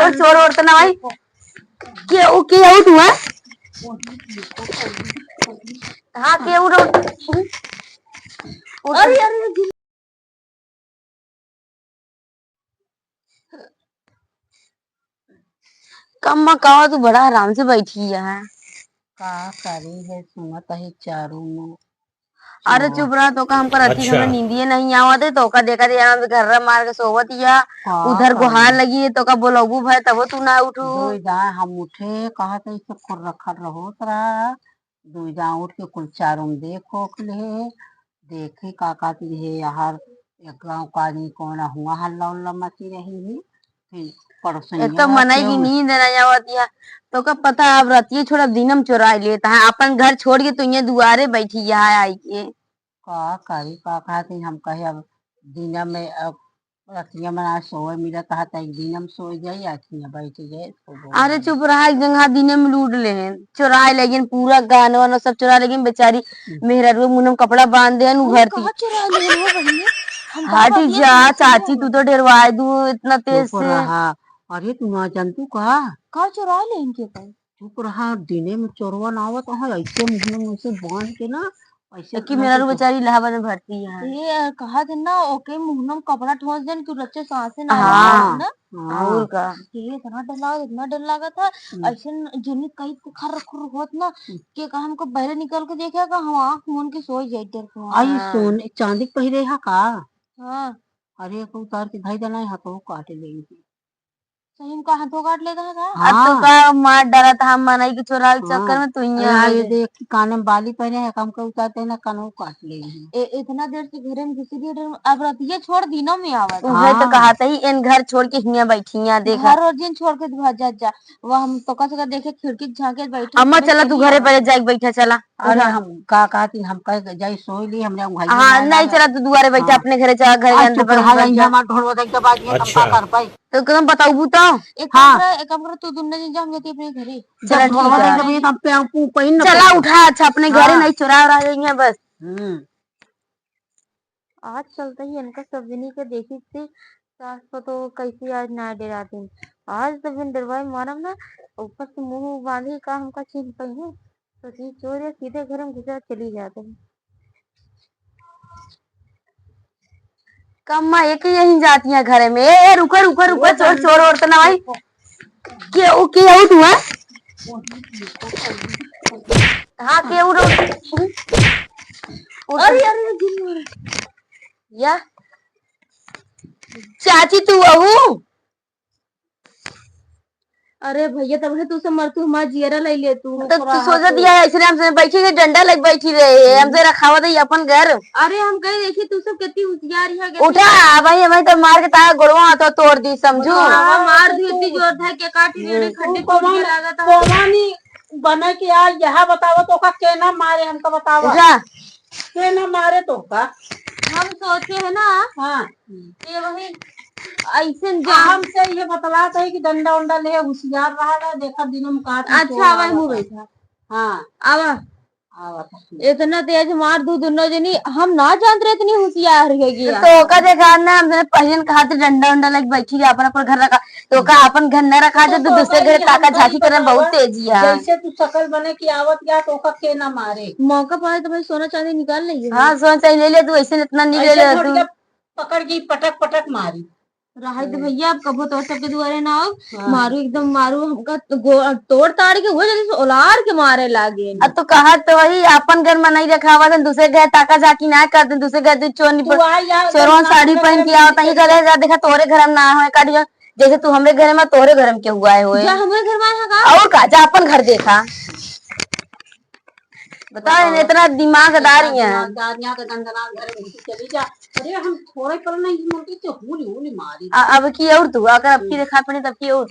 छोड़ छोड़ और तो ना भाई क्या तू है। हाँ क्या अरे अरे कम कहा तू बड़ा आराम से बैठी है। का करी है सुनत है चारों में। अरे चुप रहा तो का हमको राती घर में नींदिए नहीं आवत है तो का देखा दे आराम से घर मार के सोवत या उधर गुहार लगी है तो का बोलबू भाई तब तू ना उठू। हम उठे कहा था इसे खुर रखा रहो तरा दो जा उठ के कुल चारों में देखो ले देखे काका तुझे यार एक गाँव का आदमी कौन हुआ हल्ला उल्ला मची रही है फिर पड़ोसन एक तो मनाई की नींद नहीं आवत या तो का पता अब राती छोड़ा दिनम चुरा लेता है अपन घर छोड़ के तू ये दुआरे बैठी है आई के का करी काका थी हम कहे अब दिन में अब रतिया में आज सोए मिला था एक दिन हम सो जाए अखियाँ बैठ गए। अरे चुप रहा एक जगह दिने में लूट ले चुराए लेकिन पूरा गाना वाना सब चुरा लेकिन बेचारी मेहरा रो मुंह में कपड़ा बांध दे घर हाटी जा चाची तू तो डरवाए दू इतना तेज से। अरे तू ना जानतू का चुरा ले इनके चुप रहा दिने में चोरवा ना आवत ऐसे मुंह से बांध के ना ऐसे कि मेरा बेचारी इलाहाबाद में भर्ती है। ये कहा थे ना ओके मुंह में कपड़ा ठोस देन कि बच्चे सांसें ना ना और का ये इतना डर लगा था ऐसे जनी कई खर खर होत ना के कहा हमको बहरे निकल के देखा का हम आंख मूंद के सोई जाए डर को आई सोने चांदी पहिरे हा का। हाँ अरे को उतार के धाई देना है तो काटे लेंगे सही में का हाथों काट लेगा है का। हाँ। तो का मार डाला था हम मनाई के चोरा चक्कर में तू ये देख कान में बाली पहने है काम का उतारते ना कानों काट लेंगे इतना देर से घर में घुसी दी अब रतिया छोड़ दिनों में आवत है तो कहा था ही इन घर छोड़ के हिया बैठिया देखा घर और दिन छोड़ के भाजा जा वो हम तो का देखे खिड़की झांके बैठे अम्मा चला तू घरे पहले जाके बैठा चला। अरे हम का कहती हम कह जाई सोई ली हमने भाई हाँ नहीं चला तू दुआरे बैठा अपने घरे चला घर के अंदर हमार ढोल बजाई के बाद ये हम का कर पाई तो कदम बताऊ बूता एक कमरा तू दुन्ने दिन जाम जाती अपने घरे चला ढोल बजाई के बाद हम पे पहिन चला उठा अच्छा अपने घरे नहीं चुरा रहा है बस। आज चलते ही इनका सब्जी के देखी थी सास को तो कैसी आज ना डराते आज तो बिन डरवाई मारम ना ऊपर से मुंह बांधी का हमका छीन पाई है तो चोर या सीधे घर में घुसा चली जाते हैं। कम्मा एक यही जाती है घर में ए रुका रुका रुका चोर चोर और तो ना भाई क्या तू है। हाँ क्या अरे अरे या चाची तू आहू। अरे भैया तब है तू से मर तू हमारा जियरा ले ले तू तो सोचा दिया ऐसे हमसे बैठी के डंडा लग बैठी रहे हमसे रखा हुआ था अपन घर। अरे हम कहे देखी तू सब कितनी होशियार है उठा भाई भाई तो मार के तारा गोड़वा तो तोड़ दी समझो मार दी इतनी जोर था के काटी ने खड्डे खोद के लगा था कोवानी बना के आज यहां बताओ तो का केना मारे हमको बताओ केना मारे तो का हम सोचे है ना। हाँ ये वही ऐसे हमसे ये बतलाता है कि डंडा उंडा ले होशियार रहा देखा दिनों में काट अच्छा आवा मुंह बैठा। हाँ आवा आवा इतना तेज मार दू दोनों जनी हम ना जानते रहे इतनी होशियार है तो का देखा ना हमने पहले कहा था डंडा उंडा लग बैठी अपन अपन घर रखा तो का अपन घर न रखा तो दूसरे घर काका झांकी करने बहुत तेजी है जैसे तू शकल बने की आवत या तो का के ना मारे मौका पाए तो भाई सोना चांदी निकाल ले। हाँ सोना चांदी ले ले तू ऐसे इतना नहीं ले ले तू पकड़ की पटक पटक मारी रहा तो भैया आप कबो तो सबके दुआरे ना आओ मारू एकदम मारू हमका तोड़ ताड़ के हो जल्दी से उलार के मारे लागे अब तो कहा तो वही अपन घर में नहीं रखा हुआ दूसरे घर ताका झाकी ना करते दूसरे घर चोरी चोरवा साड़ी पहन के आवता ही करे देखा तोरे घर में ना हो काटी जैसे तू हमारे घर में तोरे घर में क्यों हुआ है हमारे घर में और का जा अपन घर देखा बताओ इतना दिमागदारी है। चली जा अरे हम थोड़े पर नहीं मुर्गी तो हुली हुली मारी अब की और तू अगर अब की देखा पड़े तब की और